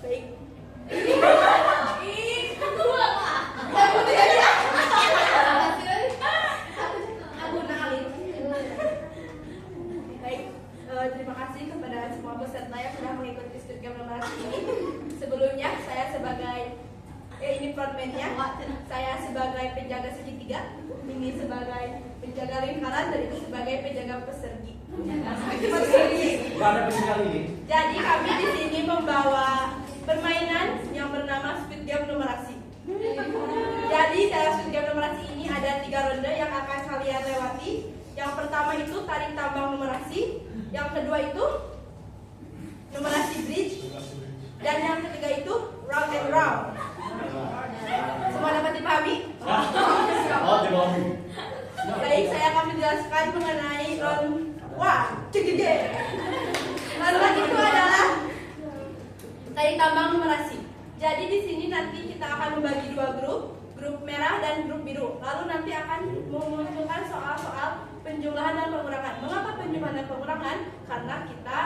Baik. Terima kasih kepada semua peserta yang sudah mengikuti Squid Game Numerasi ini. Sebelumnya saya sebagai ini frontman-nya, saya sebagai penjaga segitiga, ini sebagai penjaga lingkaran, dan itu sebagai penjaga persegi. Jadi kami di sini membawa permainan yang bernama Squid Game Numerasi. Jadi dalam Squid Game Numerasi ini ada 3 ronde yang akan kalian lewati. Yang pertama itu tarik tambang numerasi, yang kedua itu numerasi bridge, dan yang ketiga itu round and round. Semua dapat dipahami? Baik, saya akan menjelaskan mengenai round 1. Round 1 itu adalah tarik tambang numerasi. Jadi di sini nanti kita akan membagi 2 grup merah dan grup biru. Lalu nanti akan memunculkan soal-soal penjumlahan dan pengurangan. Mengapa penjumlahan dan pengurangan? Karena kita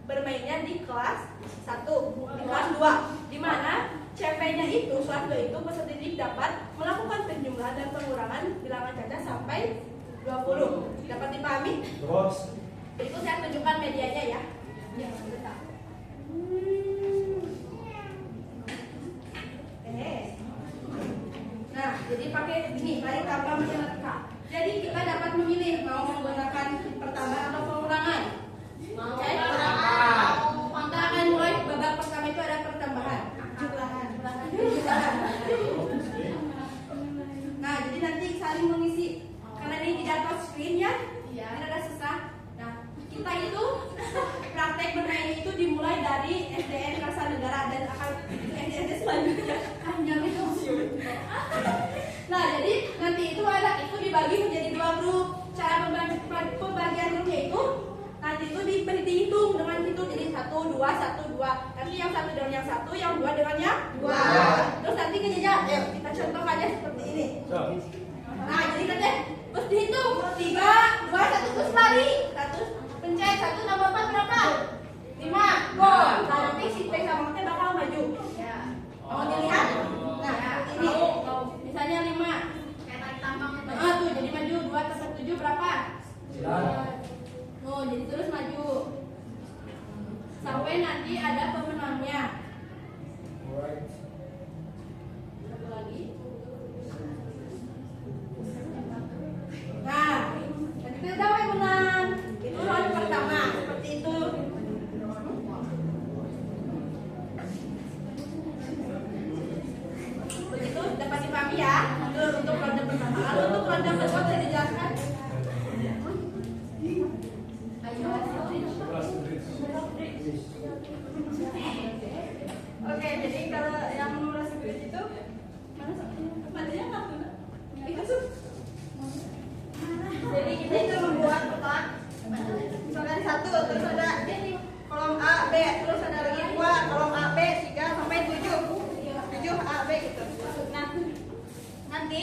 bermainnya di kelas 1, di kelas 2, di mana CP-nya itu, kelas 2 itu peserta didik dapat melakukan penjumlahan dan pengurangan bilangan cacat sampai 20. Dapat dipahami? Berikut saya tunjukkan medianya ya. Nah, jadi pakai ini, tarik tambang menerka. Jadi kita dapat memilih mau menggunakan pertambahan atau pengurangan. Oke? Kita akan mulai babak pertama itu ada pertambahan, jumlahan. Nah, jadi nanti saling mengisi. Karena ini tidak touch screen ya, ini ada susah. Nah, kita itu praktek bermain itu dimulai dari SDN Kertanegara dan akan SD selanjutnya panjang itu. Nah, jadi nanti itu anak itu dibagi menjadi 2 grup. Cara pembagian grupnya itu nanti itu dihitung dengan itu, jadi 1, 2, 1, 2. Nanti yang 1 dengan yang 1, yang 2 dengan yang 2. Terus nanti kejadian, kita contoh aja seperti ini. Nah, jadi nanti terus dihitung 3, 2, 1 terus lari. 1 pencet 1 tambah 4 berapa? 5. Gol. Nah, nanti si P sama T bakal maju. Mau dilihat? Nah, ini. Misalnya 5. Kayak tarik tambang itu. Tuh jadi maju 2 tambah 7 berapa? 9. Oh, jadi terus maju. Sampai nanti ada pemenangnya. Satu lagi. Nah, nanti kita tahu yang menang. Itu round pertama, seperti itu. Begitu dapat dipahami ya. Itu untuk ronde pertama. Lalu untuk ronde kedua saya dijelaskan. Oke, jadi kalau yang numerasi bridge itu mana materinya nggak guna? Itu tuh. Jadi kita itu membuat kotak. Misalkan 1, terus ada kolom A, B, terus ada lagi 2, kolom A, B, 3 sampai 7. 7 A, B gitu. Nah, nanti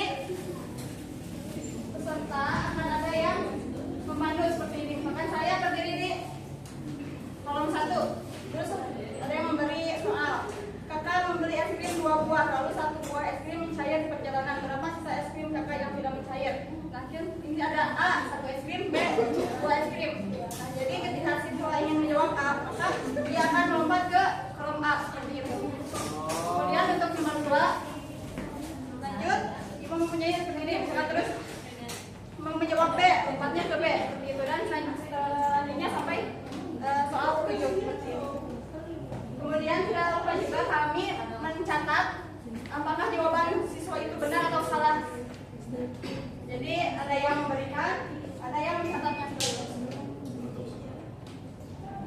peserta akan ada yang memandu seperti ini. Misalkan saya berdiri di kolom 1. Terus ada yang memberi soal. Kakak membeli es krim 2 buah, lalu 1 buah es krim mencair di perjalanan. Berapa sisa es krim kakak yang tidak mencair? Nah, ini ada A, 1 es krim, B, 2 es krim. Nah, jadi ketika siswa ingin menjawab A, maka dia akan melompat ke kolom A seperti itu. Kemudian untuk nomor 2, lanjut, ibu mempunyai seperti ini. Misalkan terus mau menjawab B, lompatnya ke B seperti itu, dan selanjutnya sampai soal 7 seperti itu. Kemudian tidak lupa juga kami mencatat apakah jawaban siswa itu benar atau salah. Jadi ada yang memberikan, ada yang mencatatnya seperti itu.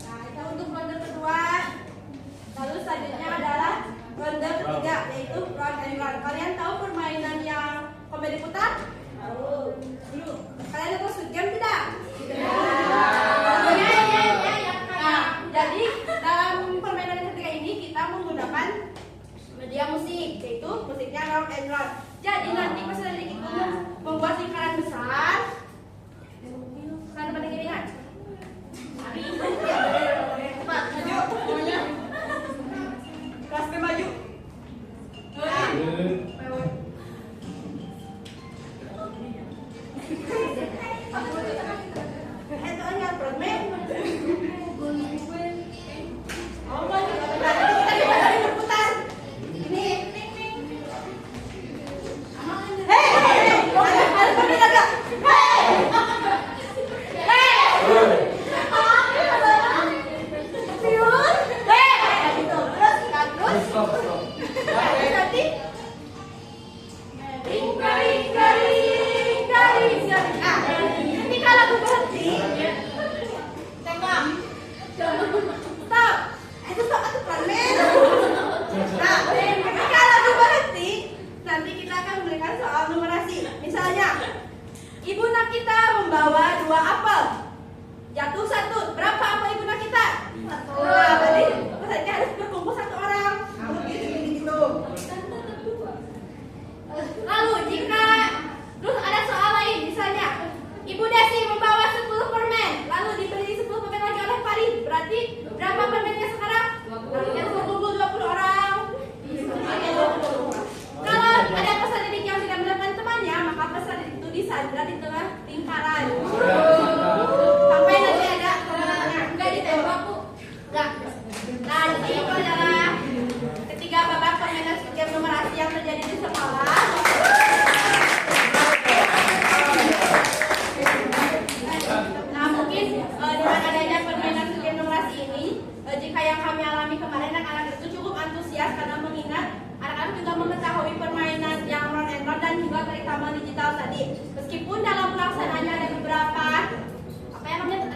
Nah, itu untuk ronde kedua. Lalu selanjutnya adalah ronde ketiga, yaitu round and round. Kalian tahu permainan yang komedi putar? Tahu. Belum. Kalian tahu Squid Game tidak? Jadi dalam permainan ketiga ini kita menggunakan media musik, yaitu musiknya round and round. Jadi nanti peserta didik itu membuat lingkaran besar. Kalian pada giringan? Cepat, maju semuanya. permen. Nah, kalau numerasi, nanti kita akan memberikan soal numerasi. Misalnya, ibu nak kita membawa 2 apel. Jatuh 1. Berapa apel ibu nak kita? 1. Nah, tadi peserta harus berkumpul 1 orang. Gitu. Lalu jika terus ada soal lain, misalnya Ibu Desi membawa 10 permen, lalu dibeli 10 permen lagi oleh Farid. Berarti berapa permennya sekarang? Berarti berkumpul 20 orang. Kalau ada peserta didik yang tidak menemukan temannya, maka peserta didik itu disandra di tengah lingkaran. Sampai nanti ada enggak ditembak, Bu. Enggak. Nah, jadi itu adalah ketiga babak permainan skema numerasi yang terjadi di sekolah. Nah, mungkin dengan adanya permainan skema numerasi ini, jika yang kami alami kemarin, anak-anak itu cukup antusias karena mengingat anak-anak juga mengetahui permainan yang round and round dan juga kerjasama digital tadi. Meskipun dalam pelaksanaannya ada beberapa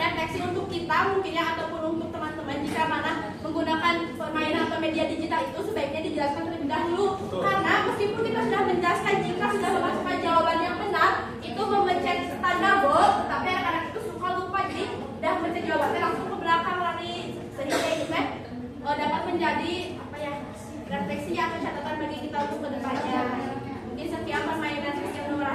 refleksi untuk kita mungkin ya, ataupun untuk teman-teman jika mana menggunakan permainan atau media digital itu sebaiknya dijelaskan terlebih dahulu. Karena meskipun kita sudah menjelaskan, jika sudah memasukkan jawaban yang benar itu memencet tanda bold, tapi anak-anak itu suka lupa, jadi udah mencet jawabannya langsung ke belakang lari, sehingga ini dapat menjadi refleksi atau catatan bagi kita untuk kedepannya. Mungkin setiap permainan sistem nomor